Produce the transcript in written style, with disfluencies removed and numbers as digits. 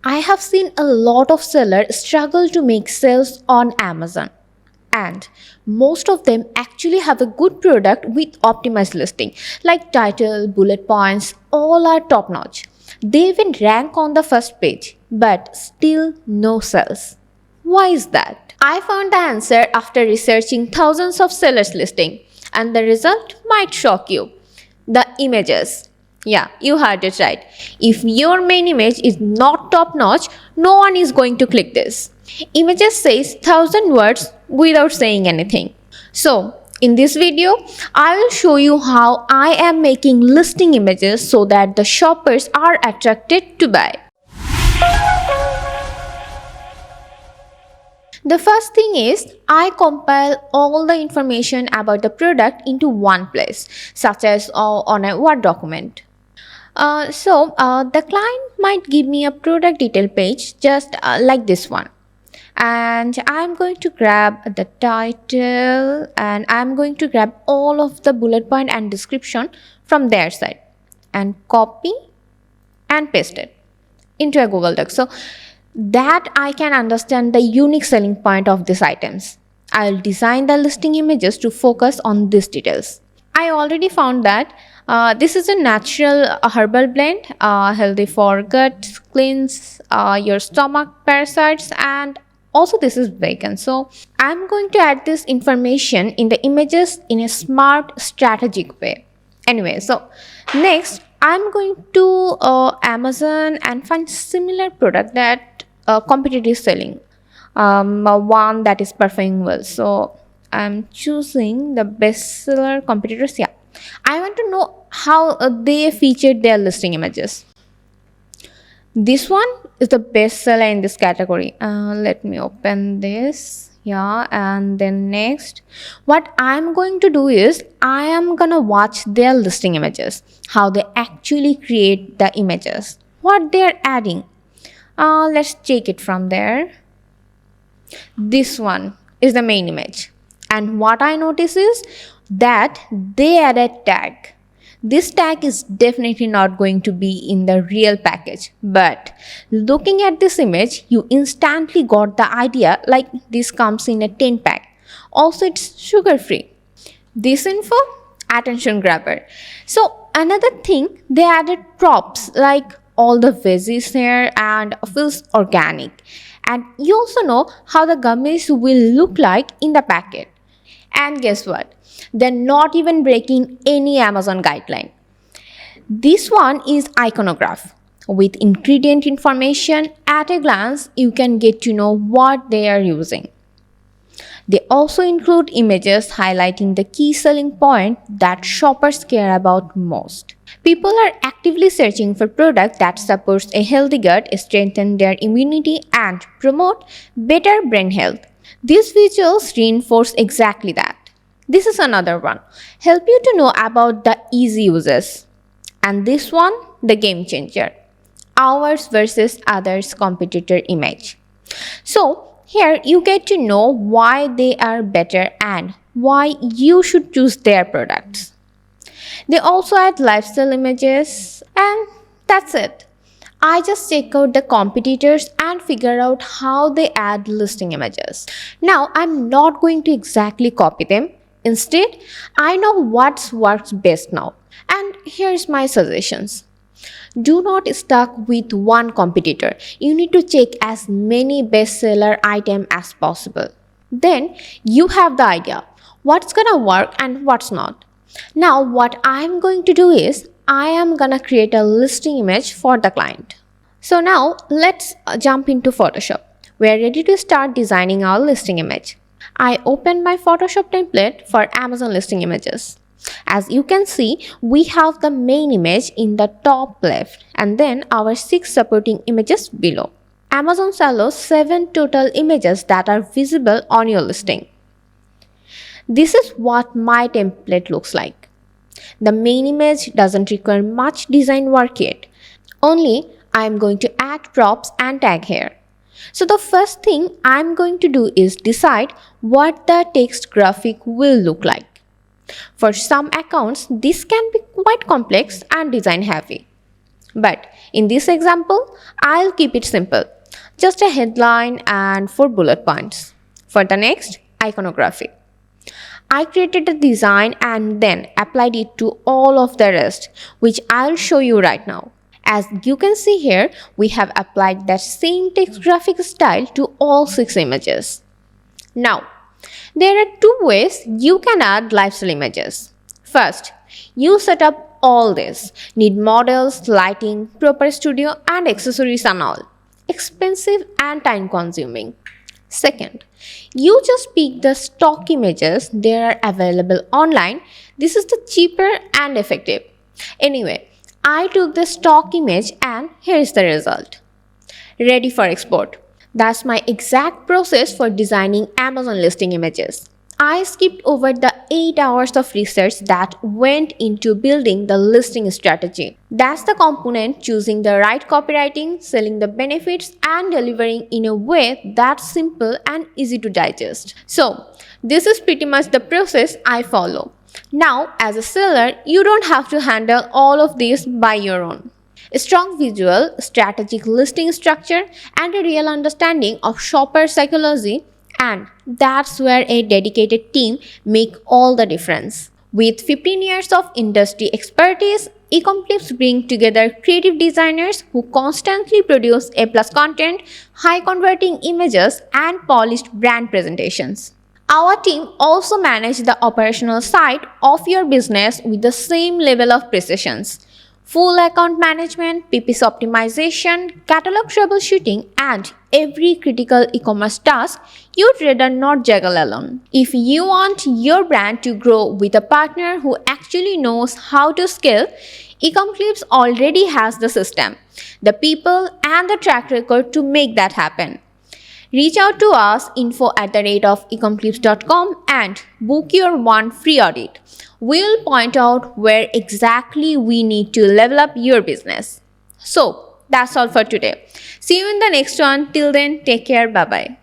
I have seen a lot of sellers struggle to make sales on Amazon. And most of them actually have a good product with optimized listing, like title, bullet points, all are top notch. They even rank on the first page, but still no sales. Why is that? I found the answer after researching thousands of sellers listing, and the result might shock you. The images. Yeah, you heard it right. If your main image is not top notch, no one is going to click this. Images says 1000 words without saying anything. So, in this video, I will show you how I am making listing images so that the shoppers are attracted to buy. The first thing is I compile all the information about the product into one place, such as on a Word document. The client might give me a product detail page just like this one. And I'm going to grab the title and I'm going to grab all of the bullet point and description from their side and copy and paste it into a Google Doc so that I can understand the unique selling point of these items. I'll design the listing images to focus on these details. I already found that this is a natural herbal blend, healthy for gut, cleans your stomach parasites, and also this is vegan. So I'm going to add this information in the images in a smart, strategic way. Anyway, so next I'm going to Amazon and find similar product that competitor is selling, one that is performing well. So I'm choosing the bestseller competitors. Yeah, I want to know how they featured their listing images. This one is the bestseller in this category. Let me open this. Yeah, and then next, what I'm going to do is I am gonna watch their listing images, how they actually create the images, what they're adding. Let's take it from there. This one is the main image, and what I notice is that they add a tag. This tag is definitely not going to be in the real package, but looking at this image, you instantly got the idea like this comes in a 10 pack. Also, it's sugar free. This info, attention grabber. So another thing, they added props like all the veggies here and feels organic. And you also know how the gummies will look like in the packet. And guess what? They're not even breaking any Amazon guideline. This one is iconograph. With ingredient information, at a glance, you can get to know what they are using. They also include images highlighting the key selling point that shoppers care about most. People are actively searching for products that supports a healthy gut, strengthen their immunity, and promote better brain health. These visuals reinforce exactly that. This is another one. Help you to know about the easy uses. And this one, the game changer. Ours versus others competitor image. So here you get to know why they are better and why you should choose their products. They also add lifestyle images, and that's it. I just check out the competitors and figure out how they add listing images. Now I'm not going to exactly copy them. Instead, I know what works best now. And here's my suggestions. Do not stuck with one competitor. You need to check as many bestseller items as possible. Then you have the idea what's gonna work and what's not. Now what I'm going to do is I am gonna create a listing image for the client. So now let's jump into Photoshop. We are ready to start designing our listing image. I opened my Photoshop template for Amazon listing images. As you can see, we have the main image in the top left and then our 6 supporting images below. Amazon allows 7 total images that are visible on your listing. This is what my template looks like. The main image doesn't require much design work yet. Only I am going to add props and tag here. So the first thing I'm going to do is decide what the text graphic will look like. For some accounts, this can be quite complex and design heavy. But in this example, I'll keep it simple. Just a headline and 4 bullet points. For the next, iconography. I created a design and then applied it to all of the rest, which I'll show you right now. As you can see here, we have applied that same text graphic style to all 6 images. Now, there are 2 ways you can add lifestyle images. First, you set up all this. Need models, lighting, proper studio and accessories and all. Expensive and time consuming. Second, you just pick the stock images, they are available online. This is the cheaper and effective. Anyway, I took the stock image and here is the result. Ready for export. That's my exact process for designing Amazon listing images. I skipped over the 8 hours of research that went into building the listing strategy. That's the component: choosing the right copywriting, selling the benefits, and delivering in a way that's simple and easy to digest. So, this is pretty much the process I follow. Now, as a seller, you don't have to handle all of this by your own. A strong visual, strategic listing structure, and a real understanding of shopper psychology, and that's where a dedicated team make all the difference. With 15 years of industry expertise, Ecomclips bring together creative designers who constantly produce A+ content, high converting images, and polished brand presentations. Our team also manages the operational side of your business with the same level of precision. Full account management, PPC optimization, catalog troubleshooting, and every critical e-commerce task you'd rather not juggle alone. If you want your brand to grow with a partner who actually knows how to scale, Ecomclips already has the system, the people, and the track record to make that happen. Reach out to us info@ecomclips.com and book your one free audit. We'll point out where exactly we need to level up your business. So, that's all for today. See you in the next one. Till then, take care. Bye-bye.